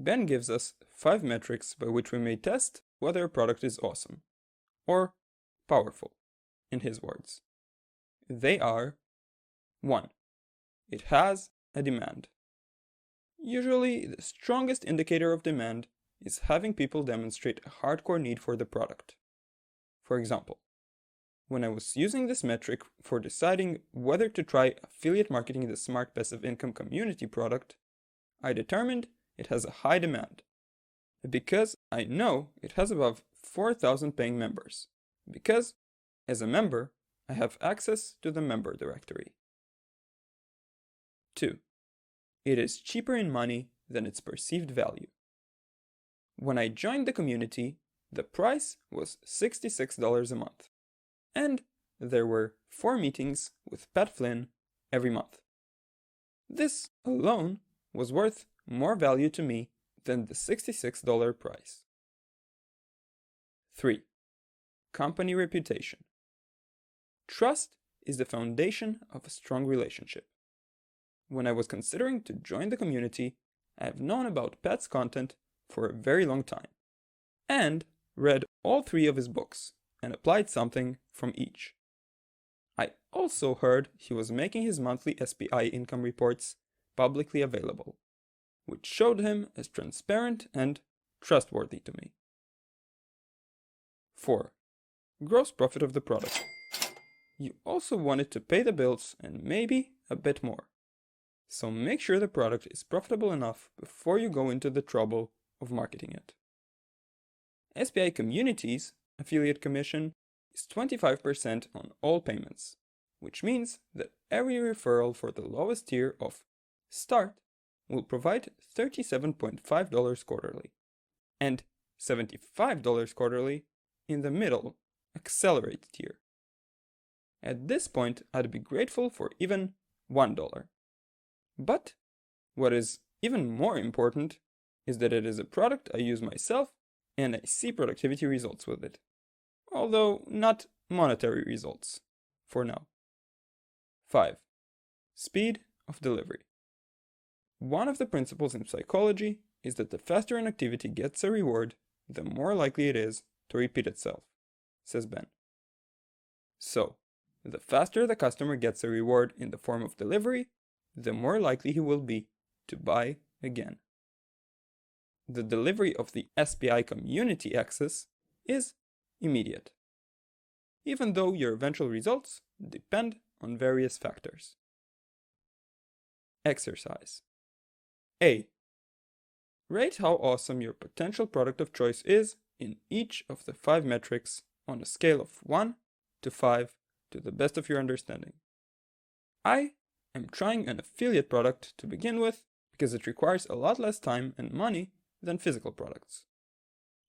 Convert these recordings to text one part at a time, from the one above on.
Ben gives us 5 metrics by which we may test whether a product is awesome, or powerful, in his words. They are: 1. It has a demand. Usually, the strongest indicator of demand is having people demonstrate a hardcore need for the product. For example, when I was using this metric for deciding whether to try affiliate marketing in the Smart Passive Income community product, I determined it has a high demand, because I know it has above 4,000 paying members, because, as a member, I have access to the member directory. 2. It is cheaper in money than its perceived value. When I joined the community, the price was $66 a month, and there were 4 meetings with Pat Flynn every month. This alone was worth more value to me than the $66 price. 3. Company reputation. Trust is the foundation of a strong relationship. When I was considering to join the community, I have known about Pat's content for a very long time, and read all 3 of his books, and applied something from each. I also heard he was making his monthly SPI income reports publicly available, which showed him as transparent and trustworthy to me. 4. Gross profit of the product. You also want it to pay the bills and maybe a bit more. So make sure the product is profitable enough before you go into the trouble of marketing it. SPI Community's affiliate commission is 25% on all payments, which means that every referral for the lowest tier of Start will provide $37.5 quarterly, and $75 quarterly in the middle Accelerate tier. At this point, I'd be grateful for even $1. But what is even more important is that it is a product I use myself and I see productivity results with it, although not monetary results for now. 5. Speed of delivery. One of the principles in psychology is that the faster an activity gets a reward, the more likely it is to repeat itself, says Ben. So, the faster the customer gets a reward in the form of delivery, the more likely he will be to buy again. The delivery of the SPI community access is immediate, even though your eventual results depend on various factors. Exercise. A. Rate how awesome your potential product of choice is in each of the 5 metrics on a scale of 1 to 5 to the best of your understanding. I am trying an affiliate product to begin with because it requires a lot less time and money than physical products.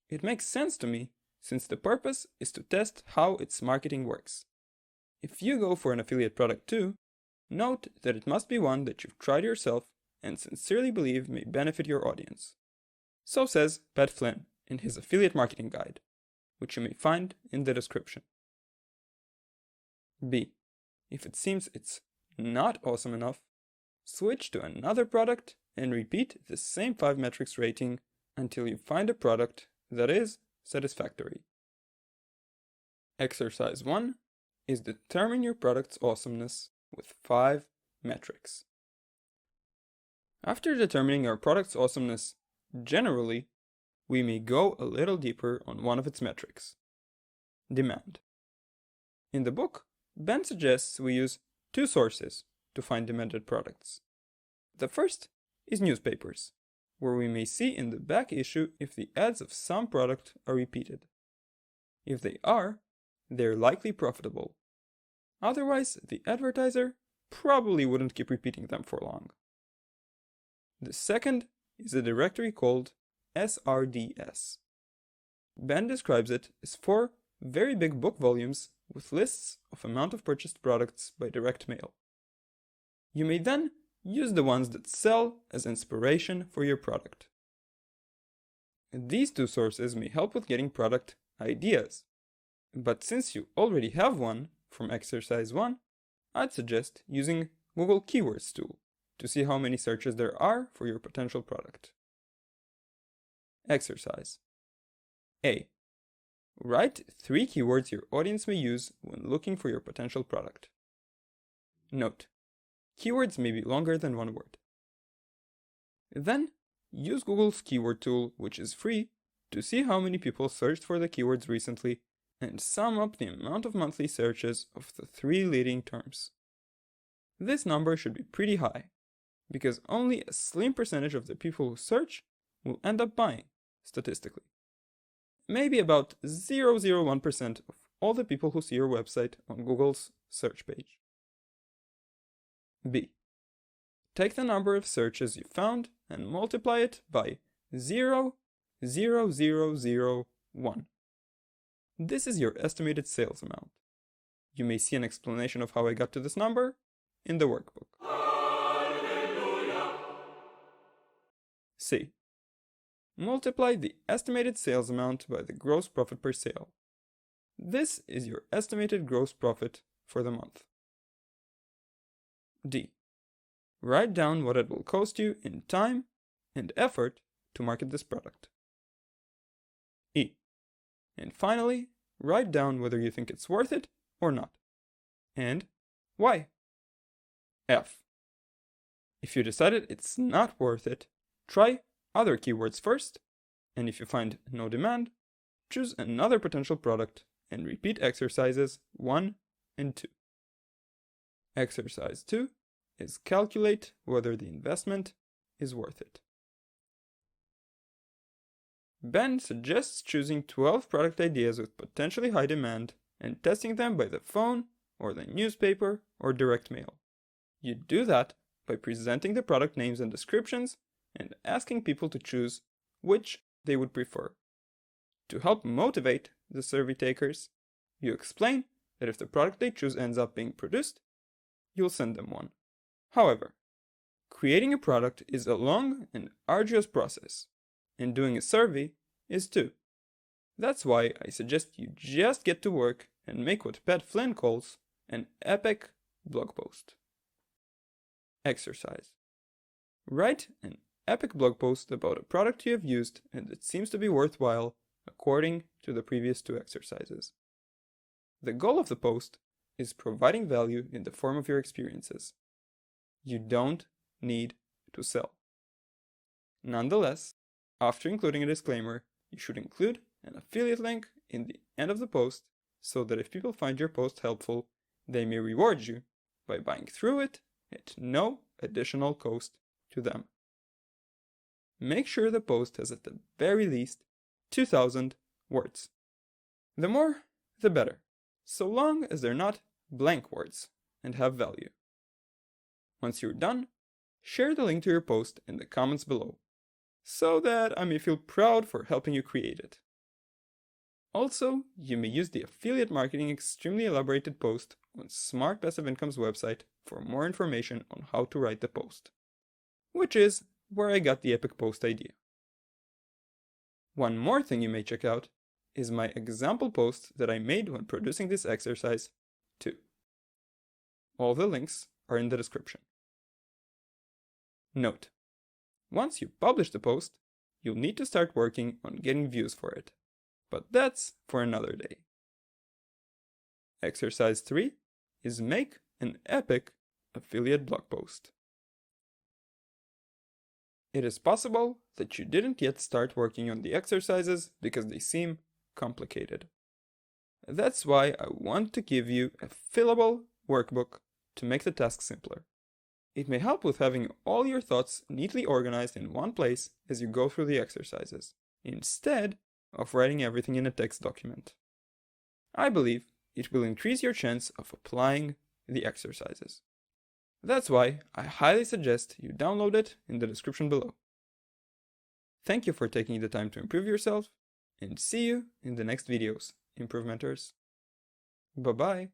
It makes sense to me since the purpose is to test how its marketing works. If you go for an affiliate product too, note that it must be one that you've tried yourself and sincerely believe may benefit your audience. So says Pat Flynn in his affiliate marketing guide, which you may find in the description. B. If it seems it's not awesome enough, switch to another product and repeat the same 5 metrics rating until you find a product that is satisfactory. Exercise 1 is determine your product's awesomeness with 5 metrics. After determining our product's awesomeness generally, we may go a little deeper on one of its metrics: demand. In the book, Ben suggests we use 2 sources to find demanded products. The first is newspapers, where we may see in the back issue if the ads of some product are repeated. If they are, they're likely profitable. Otherwise, the advertiser probably wouldn't keep repeating them for long. The second is a directory called SRDS. Ben describes it as 4 very big book volumes with lists of amount of purchased products by direct mail. You may then use the ones that sell as inspiration for your product. These 2 sources may help with getting product ideas, but since you already have one from exercise 1, I'd suggest using Google Keywords tool to see how many searches there are for your potential product. Exercise. A. Write 3 keywords your audience may use when looking for your potential product. Note: keywords may be longer than 1 word. Then, use Google's keyword tool, which is free, to see how many people searched for the keywords recently and sum up the amount of monthly searches of the 3 leading terms. This number should be pretty high, because only a slim percentage of the people who search will end up buying, statistically. Maybe about 0.01% of all the people who see your website on Google's search page. B. Take the number of searches you found and multiply it by 0.0001. This is your estimated sales amount. You may see an explanation of how I got to this number in the workbook. C. Multiply the estimated sales amount by the gross profit per sale. This is your estimated gross profit for the month. D. Write down what it will cost you in time and effort to market this product. E. And finally, write down whether you think it's worth it or not, and why. F. If you decided it's not worth it, try other keywords first, and if you find no demand, choose another potential product and repeat exercises 1 and 2. Exercise 2 is calculate whether the investment is worth it. Ben suggests choosing 12 product ideas with potentially high demand and testing them by the phone or the newspaper or direct mail. You do that by presenting the product names and descriptions and asking people to choose which they would prefer. To help motivate the survey takers, you explain that if the product they choose ends up being produced, you'll send them one. However, creating a product is a long and arduous process, and doing a survey is too. That's why I suggest you just get to work and make what Pat Flynn calls an epic blog post. Exercise. Write an epic blog post about a product you have used and that seems to be worthwhile according to the previous 2 exercises. The goal of the post is providing value in the form of your experiences. You don't need to sell. Nonetheless, after including a disclaimer, you should include an affiliate link in the end of the post so that if people find your post helpful, they may reward you by buying through it at no additional cost to them. Make sure the post has at the very least 2,000 words. The more, the better, so long as they're not blank words and have value. Once you're done, share the link to your post in the comments below, so that I may feel proud for helping you create it. Also, you may use the affiliate marketing extremely elaborated post on Smart Passive Income's website for more information on how to write the post, which is where I got the epic post idea. One more thing you may check out is my example post that I made when producing this exercise too. All the links are in the description. Note: once you publish the post, you'll need to start working on getting views for it, but that's for another day. Exercise 3 is make an epic affiliate blog post. It is possible that you didn't yet start working on the exercises because they seem complicated. That's why I want to give you a fillable workbook to make the task simpler. It may help with having all your thoughts neatly organized in one place as you go through the exercises, instead of writing everything in a text document. I believe it will increase your chance of applying the exercises. That's why I highly suggest you download it in the description below. Thank you for taking the time to improve yourself, and see you in the next videos, Improvementers. Bye-bye.